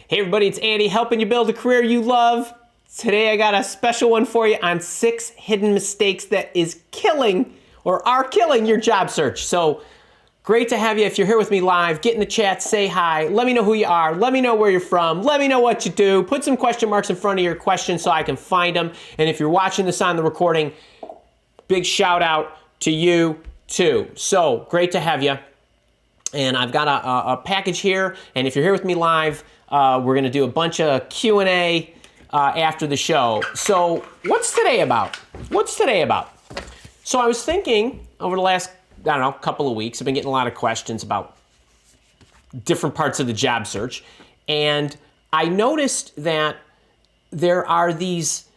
Hey everybody, it's Andy helping you build a career you love. Today I got a special one for you on 6 hidden mistakes that is killing or are killing your job search. So great to have you. If you're here with me live, get in the chat, say hi, let me know who you are, let me know where you're from, let me know what you do, put some question marks in front of your questions so I can find them. And if you're watching this on the recording, big shout out to you too. So great to have you. And I've got a package here, and if you're here with me live, we're gonna do a bunch of Q&A after the show. So what's today about? So I was thinking over the last, couple of weeks, I've been getting a lot of questions about different parts of the job search, and I noticed that there are these,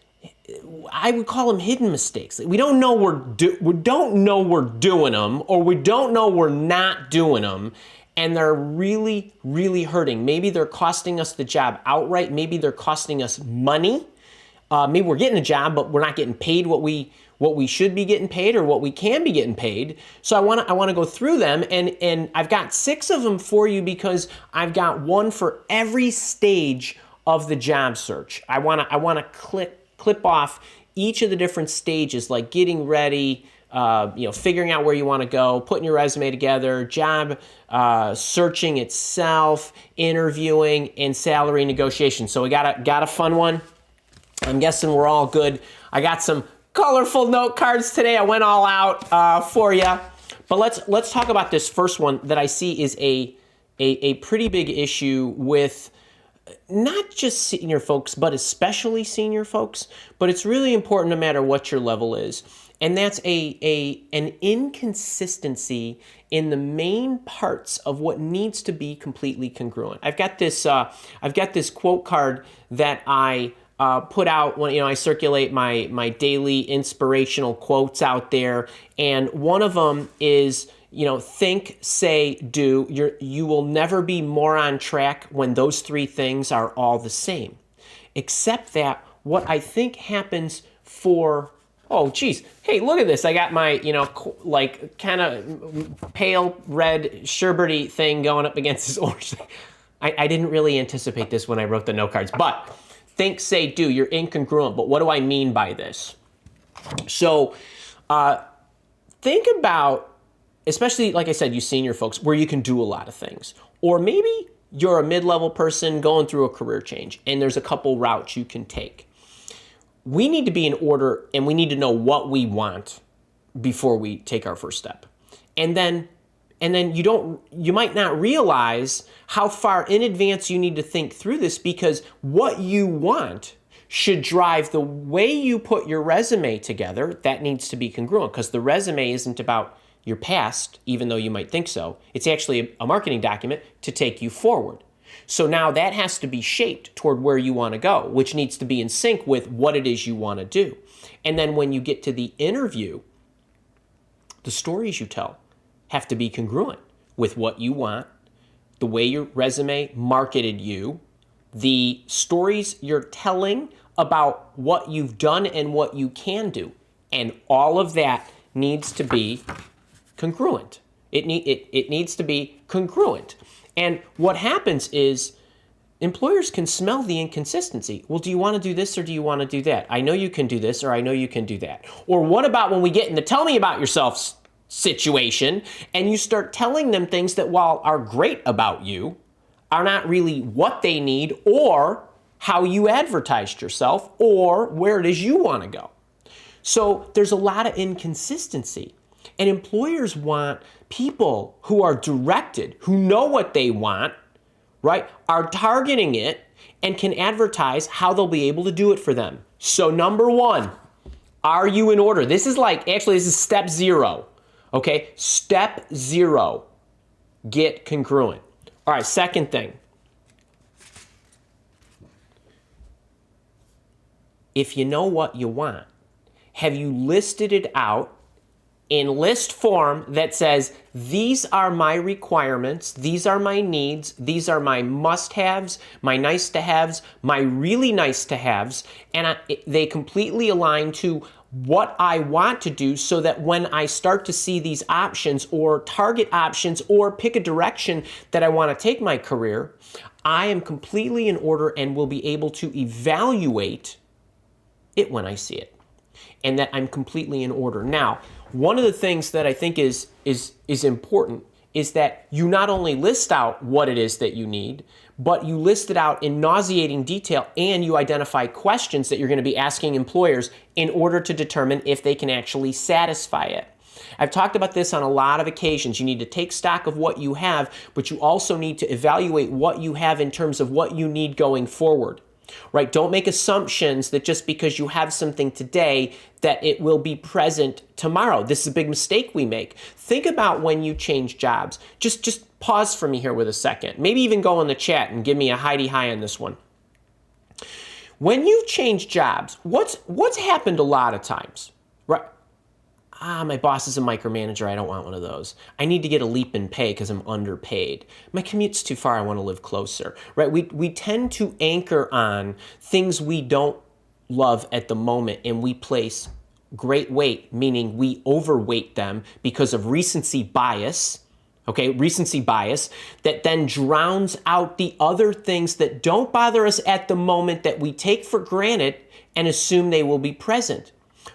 I would call them hidden mistakes. We don't know we're doing them, or we don't know we're not doing them, and they're really, really hurting. Maybe they're costing us the job outright. Maybe they're costing us money. Maybe we're getting a job, but we're not getting paid what we should be getting paid or what we can be getting paid. So I want to go through them, and I've got 6 of them for you because I've got one for every stage of the job search. I want to clip off each of the different stages, like getting ready, figuring out where you want to go, putting your resume together, job searching itself, interviewing, and salary negotiation. So we got a fun one. I'm guessing we're all good. I got some colorful note cards today. I went all out for you. But let's talk about this first one that I see is a pretty big issue with not just senior folks, but especially senior folks. But it's really important no matter what your level is. And that's an inconsistency in the main parts of what needs to be completely congruent. I've got this quote card that I put out when I circulate my daily inspirational quotes out there, and one of them is, think, say, do. You will never be more on track when those 3 things are all the same. Except that what I think happens for, oh geez, hey, look at this. I got my, kind of pale red sherbety thing going up against this orange thing. I didn't really anticipate this when I wrote the note cards, but think, say, do. You're incongruent, but what do I mean by this? So think about, especially, like I said, you senior folks, where you can do a lot of things. Or maybe you're a mid-level person going through a career change, and there's a couple routes you can take. We need to be in order, and we need to know what we want before we take our first step. And then you might not realize how far in advance you need to think through this, because what you want should drive the way you put your resume together. That needs to be congruent, because the resume isn't about your past, even though you might think so. It's actually a marketing document to take you forward. So now that has to be shaped toward where you want to go, which needs to be in sync with what it is you want to do. And then when you get to the interview, the stories you tell have to be congruent with what you want, the way your resume marketed you, the stories you're telling about what you've done and what you can do. And all of that needs to be congruent. It needs to be congruent. And what happens is employers can smell the inconsistency. Well, do you want to do this or do you want to do that? I know you can do this, or I know you can do that. Or what about when we get in the tell me about yourself situation, and you start telling them things that, while are great about you, are not really what they need, or how you advertised yourself, or where it is you want to go. So there's a lot of inconsistency. And employers want people who are directed, who know what they want, right, are targeting it, and can advertise how they'll be able to do it for them. So number 1, are you in order? This is step 0. Okay, step 0, get congruent. All right, second thing. If you know what you want, have you listed it out in list form that says, these are my requirements, these are my needs, these are my must-haves, my nice-to-haves, my really nice-to-haves, and they completely align to what I want to do, so that when I start to see these options or target options or pick a direction that I want to take my career, I am completely in order and will be able to evaluate it when I see it, and that I'm completely in order. Now, one of the things that I think is important is that you not only list out what it is that you need, but you list it out in nauseating detail, and you identify questions that you're going to be asking employers in order to determine if they can actually satisfy it. I've talked about this on a lot of occasions. You need to take stock of what you have, but you also need to evaluate what you have in terms of what you need going forward. Right? Don't make assumptions that just because you have something today that it will be present tomorrow. This is a big mistake we make. Think about when you change jobs. Just pause for me here with a second. Maybe even go in the chat and give me a Heidi high on this one. When you change jobs, what's happened a lot of times? Right? My boss is a micromanager. I don't want one of those. I need to get a leap in pay because I'm underpaid. My commute's too far. I want to live closer. Right? We tend to anchor on things we don't love at the moment, and we place great weight, meaning we overweight them because of recency bias. Okay, recency bias that then drowns out the other things that don't bother us at the moment that we take for granted and assume they will be present.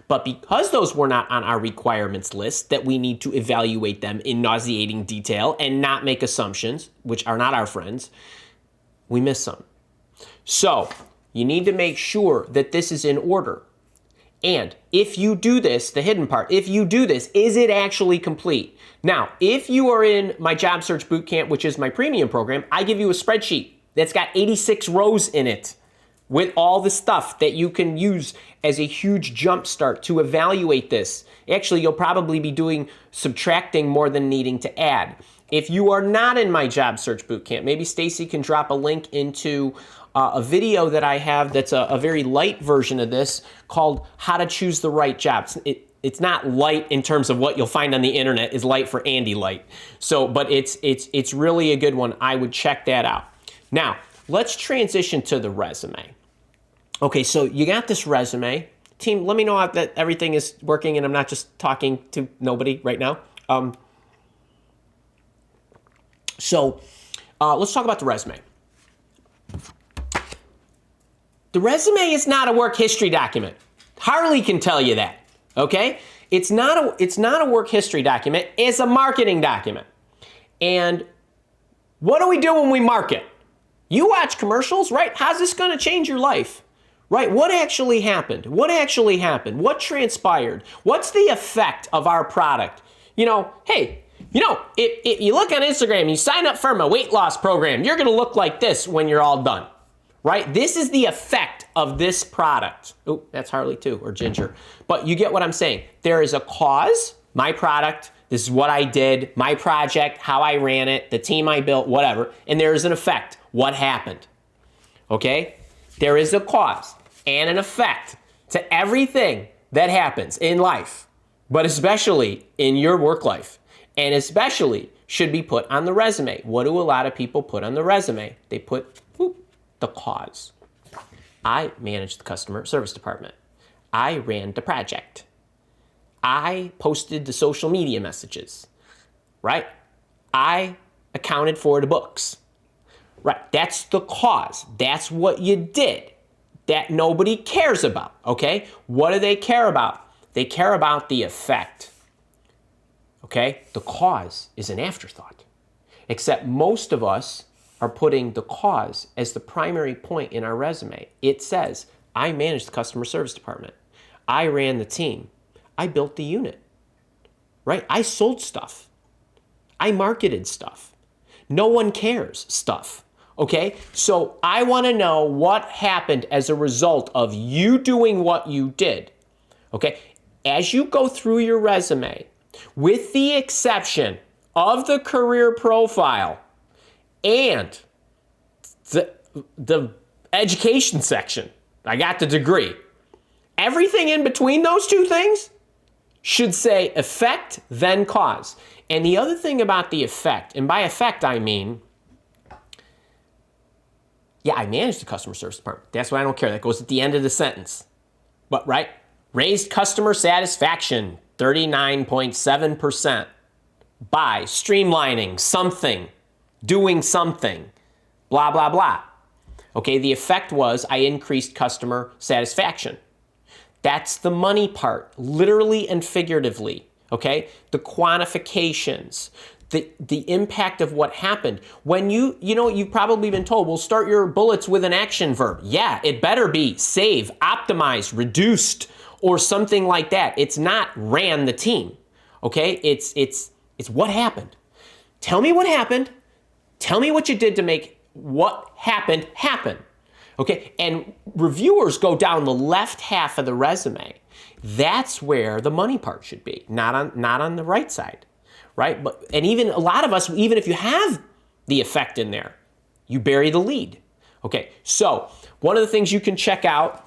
But because those were not on our requirements list, that we need to evaluate them in nauseating detail and not make assumptions, which are not our friends, we miss some. So you need to make sure that this is in order. And if you do this, the hidden part, if you do this, is it actually complete? Now, if you are in my Job Search Bootcamp, which is my premium program, I give you a spreadsheet that's got 86 rows in it with all the stuff that you can use as a huge jump start to evaluate this. Actually, you'll probably be subtracting more than needing to add. If you are not in my Job Search Bootcamp, maybe Stacy can drop a link into a video that I have that's a very light version of this called How to Choose the Right Job. It's not light in terms of what you'll find on the internet is light for Andy Light. So, but it's really a good one. I would check that out. Now, let's transition to the resume. Okay, so you got this resume. Team, let me know that everything is working and I'm not just talking to nobody right now. So let's talk about the resume. The resume is not a work history document. Harley can tell you that, okay? It's not a work history document. It's a marketing document. And what do we do when we market? You watch commercials, right? How's this going to change your life? Right? What actually happened? What actually happened? What transpired? What's the effect of our product? Hey, if you look on Instagram and you sign up for my weight loss program, you're going to look like this when you're all done. Right? This is the effect of this product. Oh, that's Harley too, or Ginger. But you get what I'm saying. There is a cause, my product, this is what I did, my project, how I ran it, the team I built, whatever. And there is an effect, what happened. Okay? There is a cause and an effect to everything that happens in life, but especially in your work life, and especially should be put on the resume. What do a lot of people put on the resume? They put the cause. I managed the customer service department. I ran the project. I posted the social media messages, right? I accounted for the books, right? That's the cause. That's what you did. That nobody cares about, okay? What do they care about? They care about the effect, okay? The cause is an afterthought, except most of us are putting the cause as the primary point in our resume. It says, I managed the customer service department. I ran the team. I built the unit, right? I sold stuff. I marketed stuff. No one cares stuff. Okay, so I want to know what happened as a result of you doing what you did. Okay, as you go through your resume, with the exception of the career profile and the education section, I got the degree. Everything in between those two things should say effect, then cause. And the other thing about the effect, and by effect I mean, yeah, I managed the customer service department. That's why I don't care. That goes at the end of the sentence. But, right? Raised customer satisfaction, 39.7% by streamlining something, doing something, blah, blah, blah. Okay, the effect was I increased customer satisfaction. That's the money part, literally and figuratively, okay? The quantifications, the impact of what happened. When you've probably been told, well, start your bullets with an action verb. Yeah, it better be save, optimize, reduced, or something like that. It's not ran the team, okay? It's what happened. Tell me what happened. Tell me what you did to make what happened happen. Okay, and reviewers go down the left half of the resume. That's where the money part should be, not on the right side, right? And even a lot of us, even if you have the effect in there, you bury the lead. Okay, so one of the things you can check out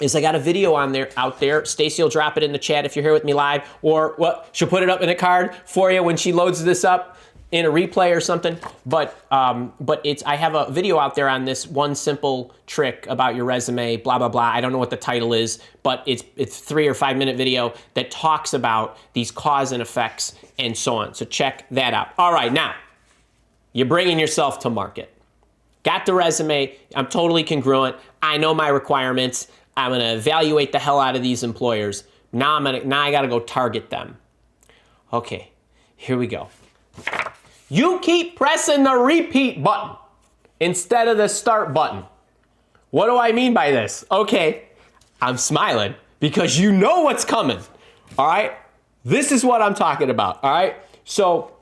is I got a video out there. Stacy will drop it in the chat if you're here with me live, or she'll put it up in a card for you when she loads this up in a replay or something, but I have a video out there on this one simple trick about your resume, blah, blah, blah. I don't know what the title is, but it's 3 or 5 minute video that talks about these cause and effects and so on. So check that out. All right, now, you're bringing yourself to market. Got the resume, I'm totally congruent. I know my requirements. I'm gonna evaluate the hell out of these employers. Now I gotta go target them. Okay, here we go. You keep pressing the repeat button instead of the start button. What do I mean by this? Okay, I'm smiling because you know what's coming, all right? This is what I'm talking about, all right? So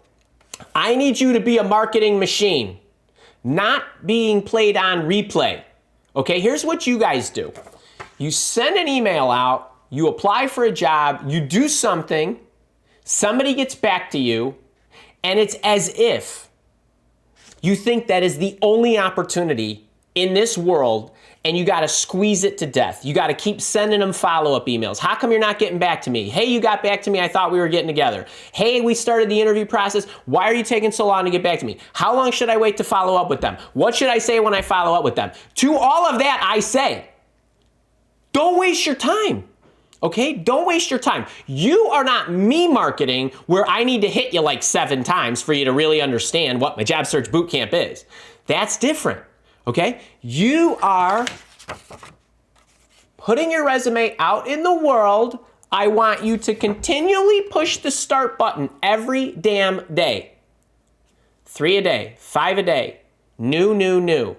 I need you to be a marketing machine, not being played on replay. Okay, here's what you guys do. You send an email out, you apply for a job, you do something, somebody gets back to you, and it's as if you think that is the only opportunity in this world, and you gotta squeeze it to death. You gotta keep sending them follow-up emails. How come you're not getting back to me? Hey, you got back to me, I thought we were getting together. Hey, we started the interview process. Why are you taking so long to get back to me? How long should I wait to follow up with them? What should I say when I follow up with them? To all of that, I say, don't waste your time. Okay, don't waste your time. You are not me marketing where I need to hit you like 7 times for you to really understand what my job search bootcamp is. That's different, okay? You are putting your resume out in the world. I want you to continually push the start button every damn day. 3 a day, 5 a day, new.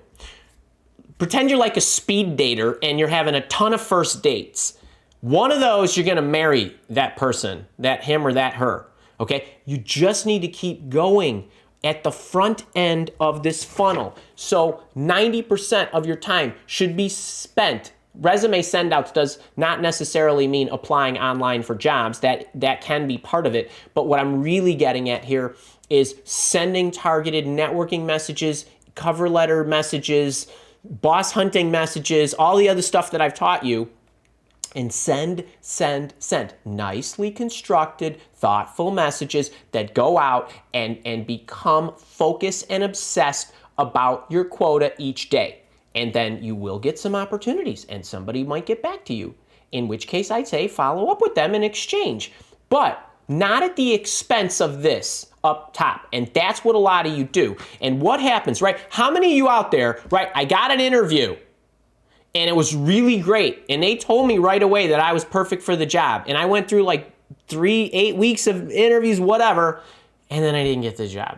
Pretend you're like a speed dater and you're having a ton of first dates. One of those, you're gonna marry that person, that him or that her, okay? You just need to keep going at the front end of this funnel. So 90% of your time should be spent. Resume send-outs does not necessarily mean applying online for jobs. That can be part of it. But what I'm really getting at here is sending targeted networking messages, cover letter messages, boss hunting messages, all the other stuff that I've taught you. And send. Nicely constructed, thoughtful messages that go out and become focused and obsessed about your quota each day. And then you will get some opportunities and somebody might get back to you. In which case I'd say follow up with them in exchange. But not at the expense of this up top. And that's what a lot of you do. And what happens, right? How many of you out there, right? I got an interview. And it was really great. And they told me right away that I was perfect for the job. And I went through like 8 weeks of interviews, whatever, and then I didn't get the job.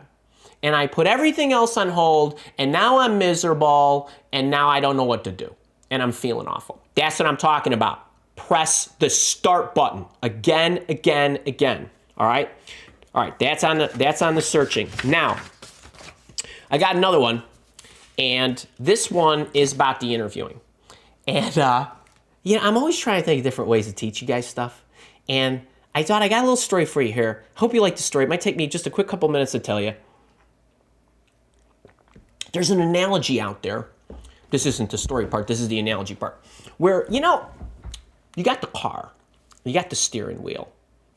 And I put everything else on hold, and now I'm miserable, and now I don't know what to do. And I'm feeling awful. That's what I'm talking about. Press the start button again. All right? All right, that's on the searching. Now, I got another one, and this one is about the interviewing. And, I'm always trying to think of different ways to teach you guys stuff. And I thought I got a little story for you here. Hope you like the story. It might take me just a quick couple minutes to tell you. There's an analogy out there. This isn't the story part. This is the analogy part. Where, you got the car. You got the steering wheel.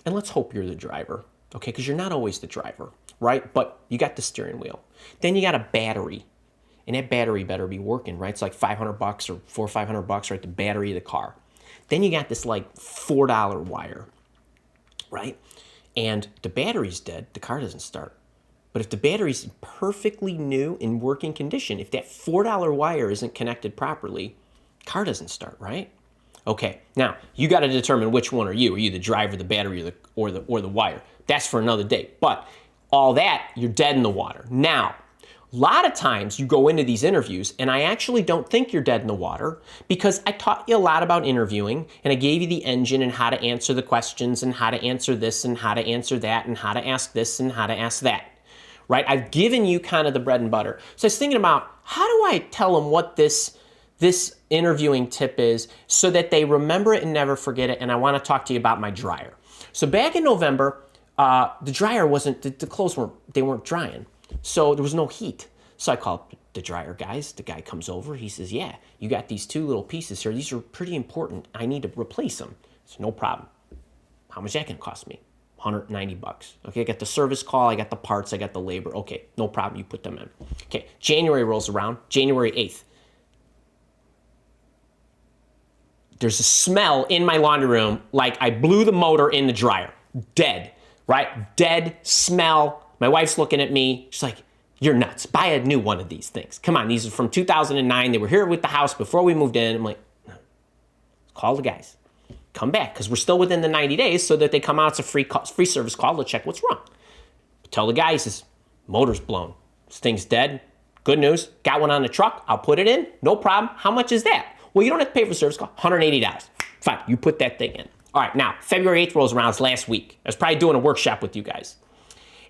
And let's hope you're the driver. Okay, because you're not always the driver, right? But you got the steering wheel. Then you got a battery. And that battery better be working, right? It's like $500 or $400 or $500, right? The battery of the car. Then you got this like $4 wire, right? And the battery's dead. The car doesn't start. But if the battery's perfectly new in working condition, if that $4 wire isn't connected properly, car doesn't start, right? Okay, now you got to determine which one are you. Are you the driver, the battery, or the wire? That's for another day. But all that, you're dead in the water. Now, a lot of times you go into these interviews and I actually don't think you're dead in the water because I taught you a lot about interviewing and I gave you the engine and how to answer the questions and how to answer this and how to answer that and how to ask this and how to ask that, right? I've given you kind of the bread and butter. So I was thinking about how do I tell them what this interviewing tip is so that they remember it and never forget it. And I want to talk to you about my dryer. So back in November, the dryer wasn't, the clothes weren't drying. So there was no heat. So I called the dryer guys. The guy comes over. He says, yeah, you got these two little pieces here. These are pretty important. I need to replace them. So no problem. How much that can cost me? $190. Okay, I got the service call. I got the parts. I got the labor. Okay, no problem. You put them in. Okay, January rolls around. January 8th. There's a smell in my laundry room like I blew the motor in the dryer. Dead, right? Dead smell. My wife's looking at me. She's like, you're nuts. Buy a new one of these things. Come on, these are from 2009. They were here with the house before we moved in. I'm like, no. Call the guys. Come back, because we're still within the 90 days so that they come out. It's a free service call to check what's wrong. Tell the guy, he says, motor's blown. This thing's dead. Good news. Got one on the truck. I'll put it in. No problem. How much is that? Well, you don't have to pay for service call. $180. Fine. You put that thing in. All right. Now, February 8th rolls around. It's last week. I was probably doing a workshop with you guys.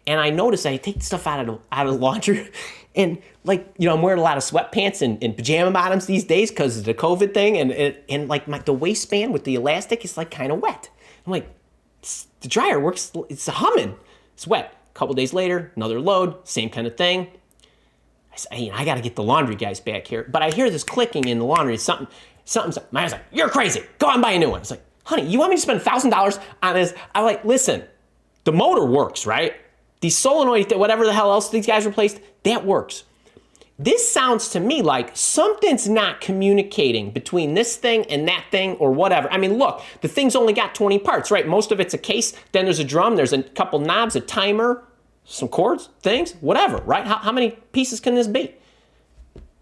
And I noticed I take stuff out of the laundry and I'm wearing a lot of sweatpants and pajama bottoms these days because of the COVID thing. And the waistband with the elastic is like kind of wet. I'm like, the dryer works. It's humming. It's wet. A couple days later, another load, same kind of thing. I said, I got to get the laundry guys back here. But I hear this clicking in the laundry. Something. My wife's like, you're crazy. Go on and buy a new one. It's like, honey, you want me to spend $1,000 on this? I'm like, listen, the motor works, right? These solenoid, whatever the hell else these guys replaced, that works. This sounds to me like something's not communicating between this thing and that thing or whatever. I mean, look, the thing's only got 20 parts, right? Most of it's a case, then there's a drum, there's a couple knobs, a timer, some cords, things, whatever, right? How many pieces can this be?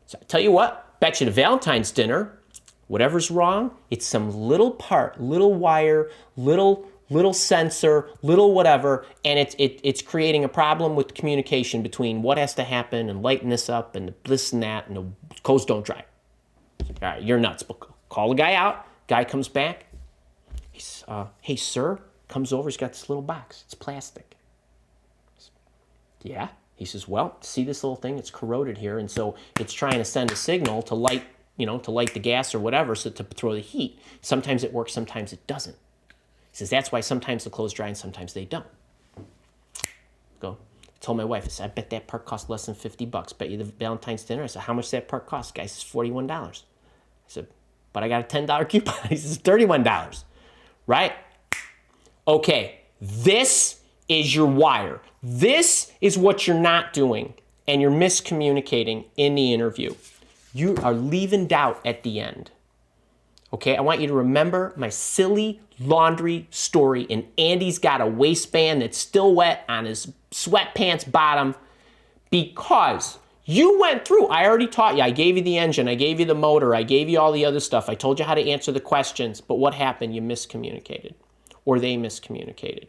So I tell you what, bet you the Valentine's dinner, whatever's wrong, it's some little part, little wire, little sensor, little whatever, and it's creating a problem with communication between what has to happen and lighten this up and this and that, and the clothes don't dry. All right, you're nuts. But call the guy out. Guy comes back. He's, hey, sir, comes over. He's got this little box. It's plastic. Yeah. He says, well, see this little thing? It's corroded here, and so it's trying to send a signal to light the gas or whatever, so to throw the heat. Sometimes it works, sometimes it doesn't. He says, that's why sometimes the clothes dry and sometimes they don't. I told my wife, I said, I bet that part cost less than $50. Bet you the Valentine's dinner. I said, how much does that part cost? Guy says, $41. I said, but I got a $10 coupon. He says, $31. Right? Okay, this is your wire. This is what you're not doing, and you're miscommunicating in the interview. You are leaving doubt at the end. Okay, I want you to remember my silly laundry story, and Andy's got a waistband that's still wet on his sweatpants bottom because you went through. I already taught you. I gave you the engine. I gave you the motor. I gave you all the other stuff. I told you how to answer the questions, but what happened? You miscommunicated, or they miscommunicated.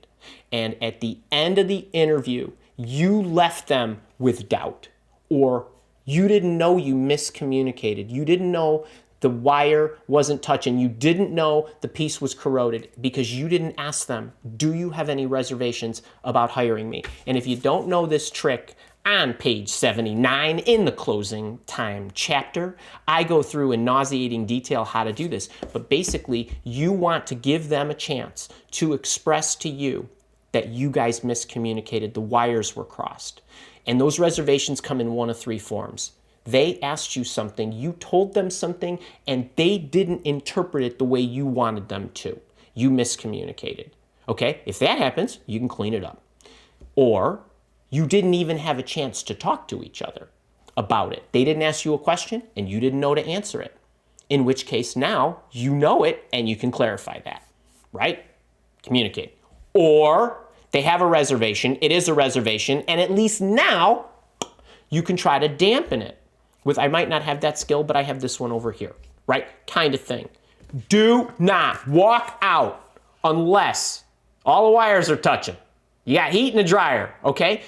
And at the end of the interview, you left them with doubt, or you didn't know you miscommunicated. You didn't know the wire wasn't touching. You didn't know the piece was corroded because you didn't ask them, do you have any reservations about hiring me? And if you don't know this trick, on page 79 in the closing time chapter, I go through in nauseating detail how to do this. But basically, you want to give them a chance to express to you that you guys miscommunicated, the wires were crossed. And those reservations come in one of three forms. They asked you something, you told them something, and they didn't interpret it the way you wanted them to. You miscommunicated. Okay? If that happens, you can clean it up. Or you didn't even have a chance to talk to each other about it. They didn't ask you a question, and you didn't know to answer it. In which case, now you know it, and you can clarify that. Right? Communicate. Or they have a reservation. It is a reservation. And at least now you can try to dampen it with, I might not have that skill, but I have this one over here, right? Kind of thing. Do not walk out unless all the wires are touching. You got heat in the dryer, okay?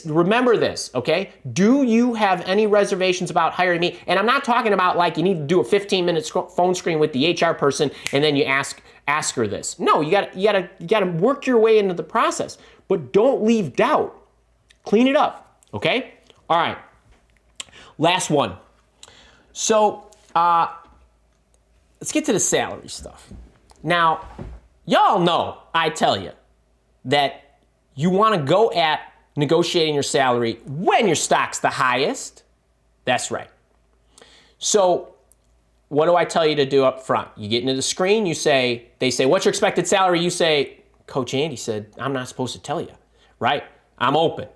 Remember this, okay? Do you have any reservations about hiring me? And I'm not talking about like you need to do a 15-minute phone screen with the HR person and then you ask her this. No, you gotta work your way into the process, but don't leave doubt. Clean it up, okay? All right, last one. So let's get to the salary stuff. Now, y'all know, I tell you, that you want to go at negotiating your salary when your stock's the highest. That's right. So what do I tell you to do up front? You get into the screen, they say, what's your expected salary? You say, Coach Andy said, I'm not supposed to tell you, right? I'm open.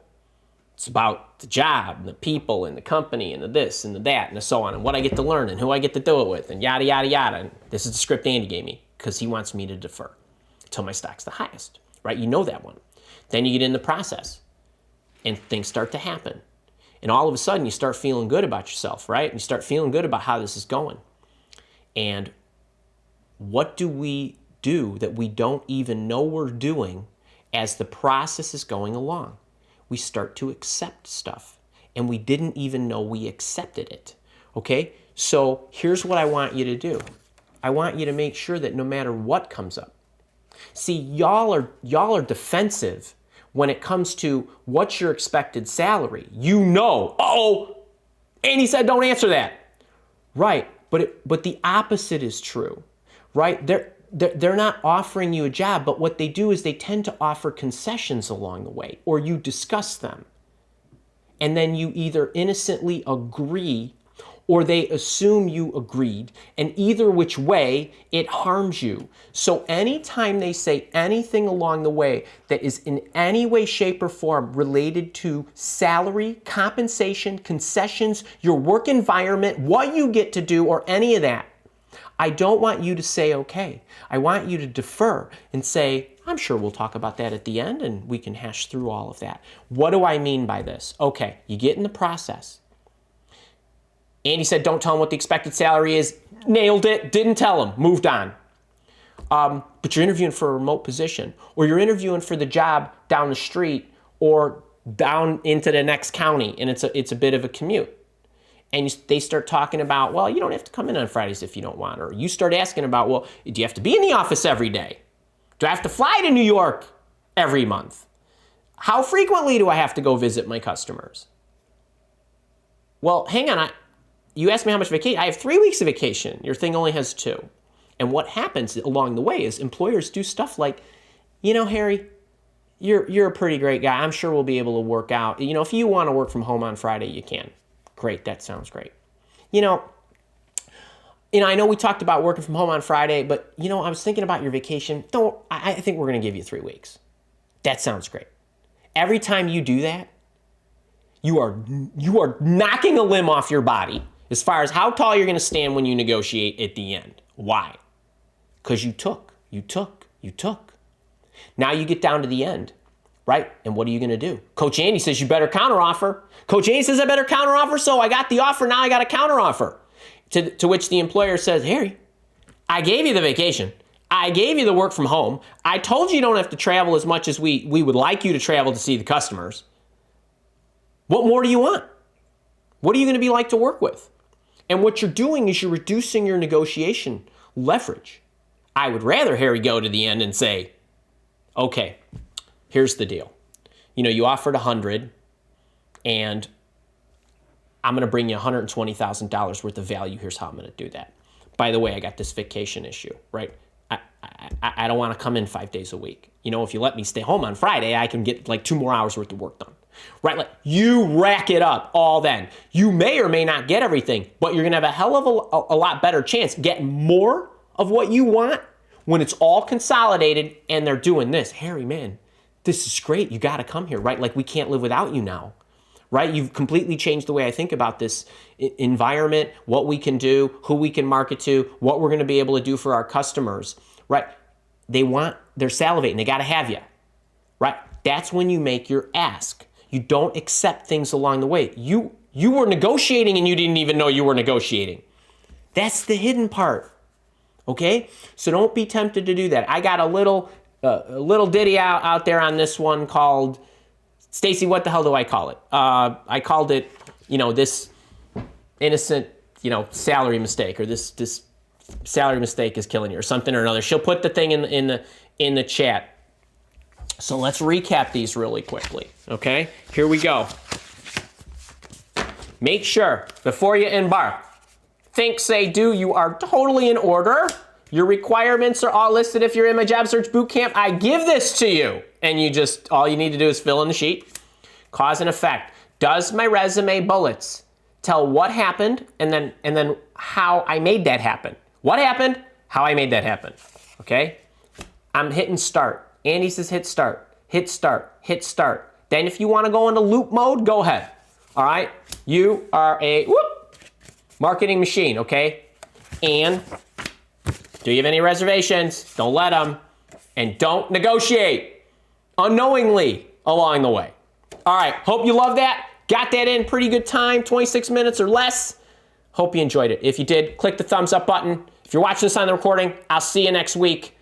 It's about the job and the people and the company and the this and the that and the so on and what I get to learn and who I get to do it with and yada, yada, yada. And this is the script Andy gave me because he wants me to defer until my stock's the highest, right? You know that one. Then you get in the process and things start to happen. And all of a sudden you start feeling good about yourself, right? And you start feeling good about how this is going. And what do we do that we don't even know we're doing as the process is going along? We start to accept stuff and we didn't even know we accepted it, okay? So here's what I want you to do. I want you to make sure that no matter what comes up, see, y'all are defensive when it comes to what's your expected salary. You know, Andy said don't answer that. Right, but the opposite is true, right? They're not offering you a job, but what they do is they tend to offer concessions along the way, or you discuss them. And then you either innocently agree or they assume you agreed, and either which way, it harms you. So anytime they say anything along the way that is in any way, shape, or form related to salary, compensation, concessions, your work environment, what you get to do, or any of that, I don't want you to say okay. I want you to defer and say, I'm sure we'll talk about that at the end and we can hash through all of that. What do I mean by this? Okay, you get in the process. Andy said, don't tell him what the expected salary is. Nailed it. Didn't tell him. Moved on. But you're interviewing for a remote position, or you're interviewing for the job down the street or down into the next county, and it's a bit of a commute. And they start talking about, well, you don't have to come in on Fridays if you don't want. Or you start asking about, well, do you have to be in the office every day? Do I have to fly to New York every month? How frequently do I have to go visit my customers? Well, hang on. You asked me how much vacation. I have 3 weeks of vacation. Your thing only has 2. And what happens along the way is employers do stuff like, Harry, you're a pretty great guy. I'm sure we'll be able to work out. If you want to work from home on Friday, you can. Great. That sounds great. I know we talked about working from home on Friday, but I was thinking about your vacation. I think we're going to give you 3 weeks. That sounds great. Every time you do that, you are knocking a limb off your body as far as how tall you're going to stand when you negotiate at the end. Why? Because you took. Now you get down to the end, right? And what are you going to do? Coach Andy says you better counteroffer. Coach Andy says I better counteroffer, so I got the offer, now I got a counteroffer. To which the employer says, Harry, I gave you the vacation. I gave you the work from home. I told you don't have to travel as much as we would like you to travel to see the customers. What more do you want? What are you going to be like to work with? And what you're doing is you're reducing your negotiation leverage. I would rather Harry go to the end and say, okay, here's the deal. You offered 100 and I'm going to bring you $120,000 worth of value. Here's how I'm going to do that. By the way, I got this vacation issue, right? I don't want to come in 5 days a week. If you let me stay home on Friday, I can get like 2 more hours worth of work done. Right? Like you rack it up all then. You may or may not get everything, but you're going to have a hell of a lot better chance getting more of what you want when it's all consolidated and they're doing this. Harry, man, this is great. You got to come here, right? Like we can't live without you now, right? You've completely changed the way I think about this environment, what we can do, who we can market to, what we're going to be able to do for our customers, right? They're salivating. They got to have you. right? That's when you make your ask. You don't accept things along the way. You were negotiating and you didn't even know you were negotiating. That's the hidden part, okay? So don't be tempted to do that. I got a little ditty out there on this one called, Stacy, what the hell do I call it? I called it, this innocent, salary mistake, or this salary mistake is killing you, or something or another. She'll put the thing in the chat. So let's recap these really quickly, okay? Here we go. Make sure, before you embark, think, say, do, you are totally in order. Your requirements are all listed. If you're in my Job Search Bootcamp, I give this to you. And all you need to do is fill in the sheet. Cause and effect. Does my resume bullets tell what happened and then how I made that happen? What happened? How I made that happen, okay? I'm hitting start. Andy says hit start, hit start, hit start. Then if you want to go into loop mode, go ahead. All right? You are a marketing machine, okay? And do you have any reservations? Don't let them. And don't negotiate unknowingly along the way. All right, hope you love that. Got that in pretty good time, 26 minutes or less. Hope you enjoyed it. If you did, click the thumbs up button. If you're watching this on the recording, I'll see you next week.